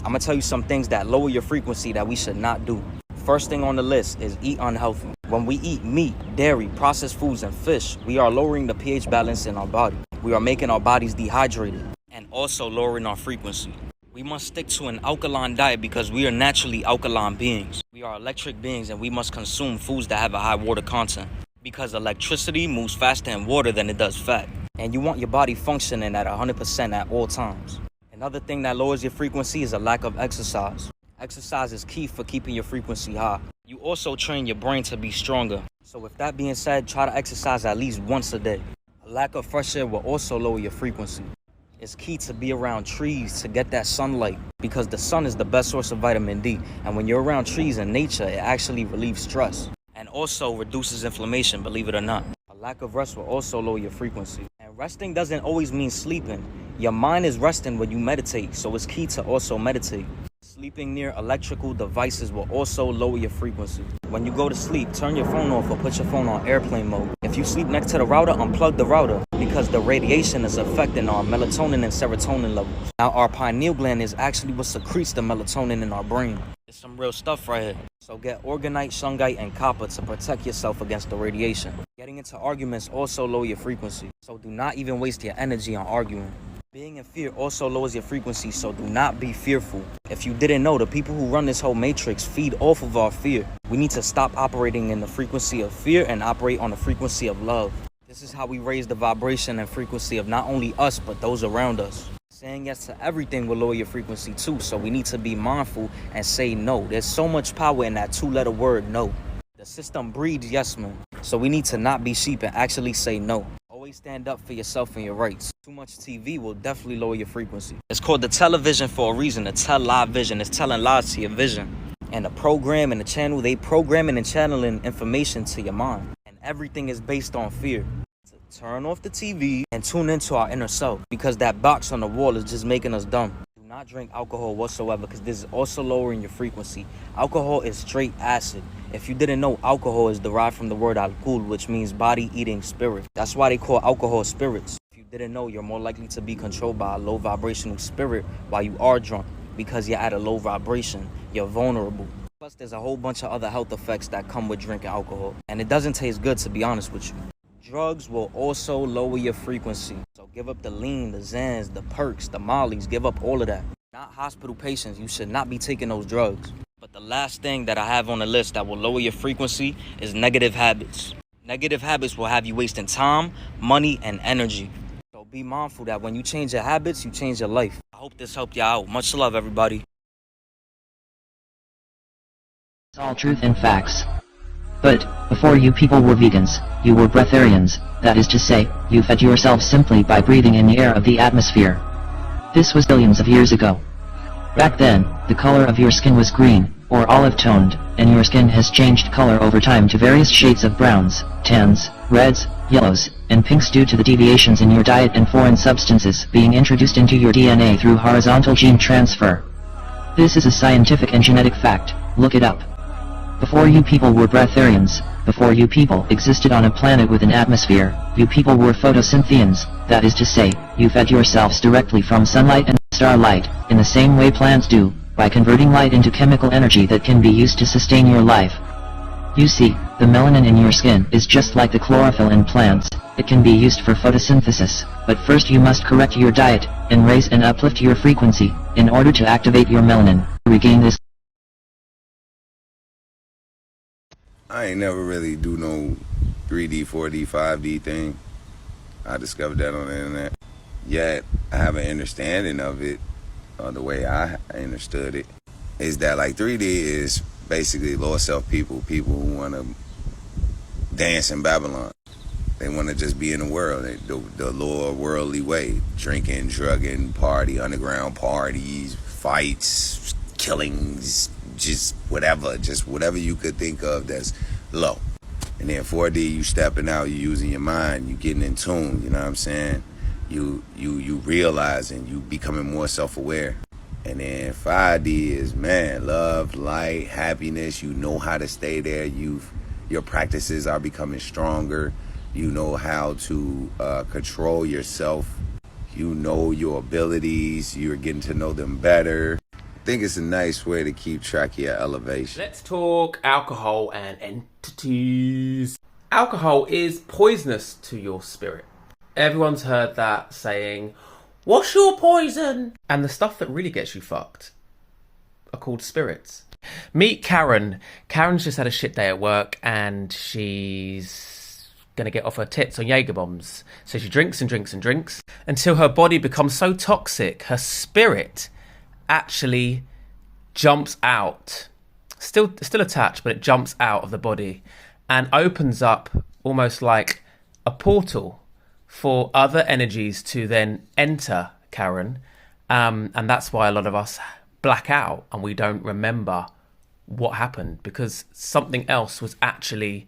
I'm gonna tell you some things that lower your frequency that we should not do. First thing on the list is eat unhealthy. When we eat meat, dairy, processed foods, and fish, we are lowering the pH balance in our body. We are making our bodies dehydrated and also lowering our frequency. We must stick to an alkaline diet because we are naturally alkaline beings. We are electric beings and we must consume foods that have a high water content because electricity moves faster in water than it does fat. And you want your body functioning at 100% at all times. Another thing that lowers your frequency is a lack of exercise. Exercise is key for keeping your frequency high. You also train your brain to be stronger. So with that being said, try to exercise at least once a day. A lack of fresh air will also lower your frequency. It's key to be around trees to get that sunlight because the sun is the best source of vitamin D. And when you're around trees in nature, it actually relieves stress and also reduces inflammation, believe it or not. A lack of rest will also lower your frequency. And resting doesn't always mean sleeping. Your mind is resting when you meditate, so it's key to also meditate. Sleeping near electrical devices will also lower your frequency. When you go to sleep, turn your phone off or put your phone on airplane mode. If you sleep next to the router, unplug the router because the radiation is affecting our melatonin and serotonin levels. Now, our pineal gland is actually what secretes the melatonin in our brain. It's some real stuff right here. So get orgonite, shungite, and copper to protect yourself against the radiation. Getting into arguments also lower your frequency. So do not even waste your energy on arguing. Being in fear also lowers your frequency, so do not be fearful. If you didn't know, the people who run this whole matrix feed off of our fear. We need to stop operating in the frequency of fear and operate on the frequency of love. This is how we raise the vibration and frequency of not only us, but those around us. Saying yes to everything will lower your frequency too, so we need to be mindful and say no. There's so much power in that two-letter word, no. The system breeds yes men, so we need to not be sheep and actually say no. Always stand up for yourself and your rights. Too much TV will definitely lower your frequency. It's called the television for a reason, to tell live vision. It's telling lies to your vision. And the program and the channel, they programming and channeling information to your mind. And everything is based on fear. So turn off the TV and tune into our inner self because that box on the wall is just making us dumb. Do not drink alcohol whatsoever because this is also lowering your frequency. Alcohol is straight acid. If you didn't know, alcohol is derived from the word alcohol, which means body-eating spirit. That's why they call alcohol spirits. If you didn't know, you're more likely to be controlled by a low vibrational spirit while you are drunk because you're at a low vibration. You're vulnerable. Plus, there's a whole bunch of other health effects that come with drinking alcohol. And it doesn't taste good, to be honest with you. Drugs will also lower your frequency. So give up the lean, the Zans, the perks, the mollies. Give up all of that. Not hospital patients. You should not be taking those drugs. But the last thing that I have on the list that will lower your frequency is negative habits. Negative habits will have you wasting time, money, and energy. So be mindful that when you change your habits, you change your life. I hope this helped you out. Much love, everybody. It's all truth and facts. But, before you people were vegans, you were breatharians, that is to say, you fed yourselves simply by breathing in the air of the atmosphere. This was billions of years ago. Back then, the color of your skin was green, or olive-toned, and your skin has changed color over time to various shades of browns, tans, reds, yellows, and pinks due to the deviations in your diet and foreign substances being introduced into your DNA through horizontal gene transfer. This is a scientific and genetic fact, look it up. Before you people were breatharians, before you people existed on a planet with an atmosphere, you people were photosyntheans, that is to say, you fed yourselves directly from sunlight and starlight, in the same way plants do, by converting light into chemical energy that can be used to sustain your life. You see, the melanin in your skin is just like the chlorophyll in plants, it can be used for photosynthesis, but first you must correct your diet, and raise and uplift your frequency, in order to activate your melanin, regain this. I ain't never really do no 3D, 4D, 5D thing. I discovered that on the internet. Yet, I have an understanding of it, the way I understood it, is that like 3D is basically lower self people who want to dance in Babylon. They want to just be in the world, the lower worldly way, drinking, drugging, party, underground parties, fights, killings, just whatever you could think of that's low. And then 4D, you stepping out, you using your mind, you getting in tune, you know what I'm saying? You realizing, you becoming more self-aware. And then 5D is, man, love, light, happiness. You know how to stay there. Your practices are becoming stronger. You know how to control yourself. You know your abilities. You're getting to know them better. think it's a nice way to keep track of your elevation. Let's talk alcohol and entities. Alcohol is poisonous to your spirit. Everyone's heard that saying, "What's your poison?" And the stuff that really gets you fucked are called spirits. Meet Karen. Karen's just had a shit day at work and she's going to get off her tits on Jaeger bombs. So she drinks and drinks and drinks until her body becomes so toxic, her spirit actually jumps out. Still attached, but it jumps out of the body and opens up almost like a portal for other energies to then enter Karen. And that's why a lot of us black out and we don't remember what happened, because something else was actually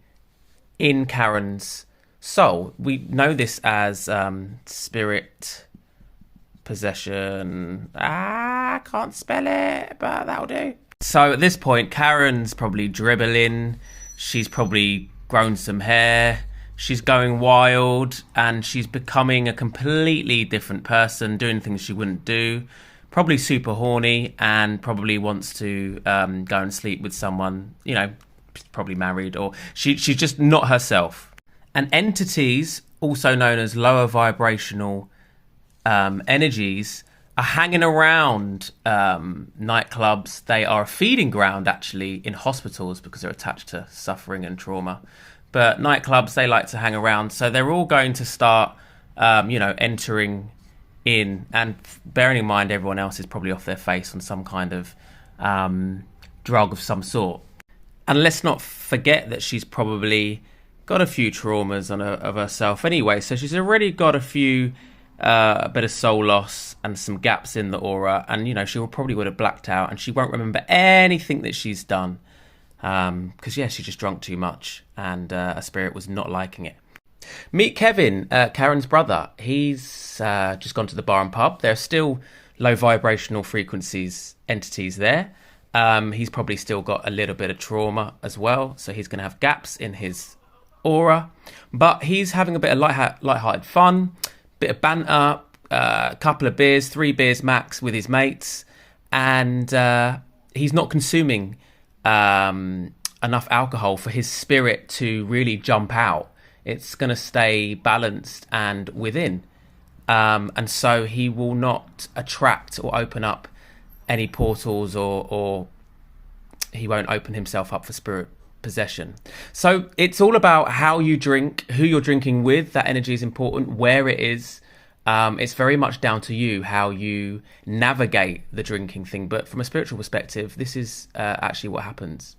in Karen's soul. We know this as spirit possession. I can't spell it, but that'll do. So at this point, Karen's probably dribbling. She's probably grown some hair. She's going wild and she's becoming a completely different person, doing things she wouldn't do. Probably super horny and probably wants to go and sleep with someone, you know, probably married, or she's just not herself. And entities, also known as lower vibrational energies, are hanging around nightclubs. They are a feeding ground, actually, in hospitals because they're attached to suffering and trauma. But nightclubs, they like to hang around. So they're all going to start, entering in. And bearing in mind, everyone else is probably off their face on some kind of drug of some sort. And let's not forget that she's probably got a few traumas of herself anyway. So she's already got a bit of soul loss and some gaps in the aura, and you know she probably would have blacked out and she won't remember anything that she's done because she just drunk too much and her spirit was not liking it. Meet Kevin, Karen's brother. He's just gone to the bar and pub. There are still low vibrational entities there. He's probably still got a little bit of trauma as well, so he's going to have gaps in his aura, but he's having a bit of light-hearted fun, bit of banter, a couple of beers, 3 beers max with his mates, and he's not consuming enough alcohol for his spirit to really jump out. It's going to stay balanced and within, and so he will not attract or open up any portals, or he won't open himself up for spirit possession. So it's all about how you drink, who you're drinking with. That energy is important, where it is. It's very much down to you how you navigate the drinking thing. But from a spiritual perspective, this is actually what happens.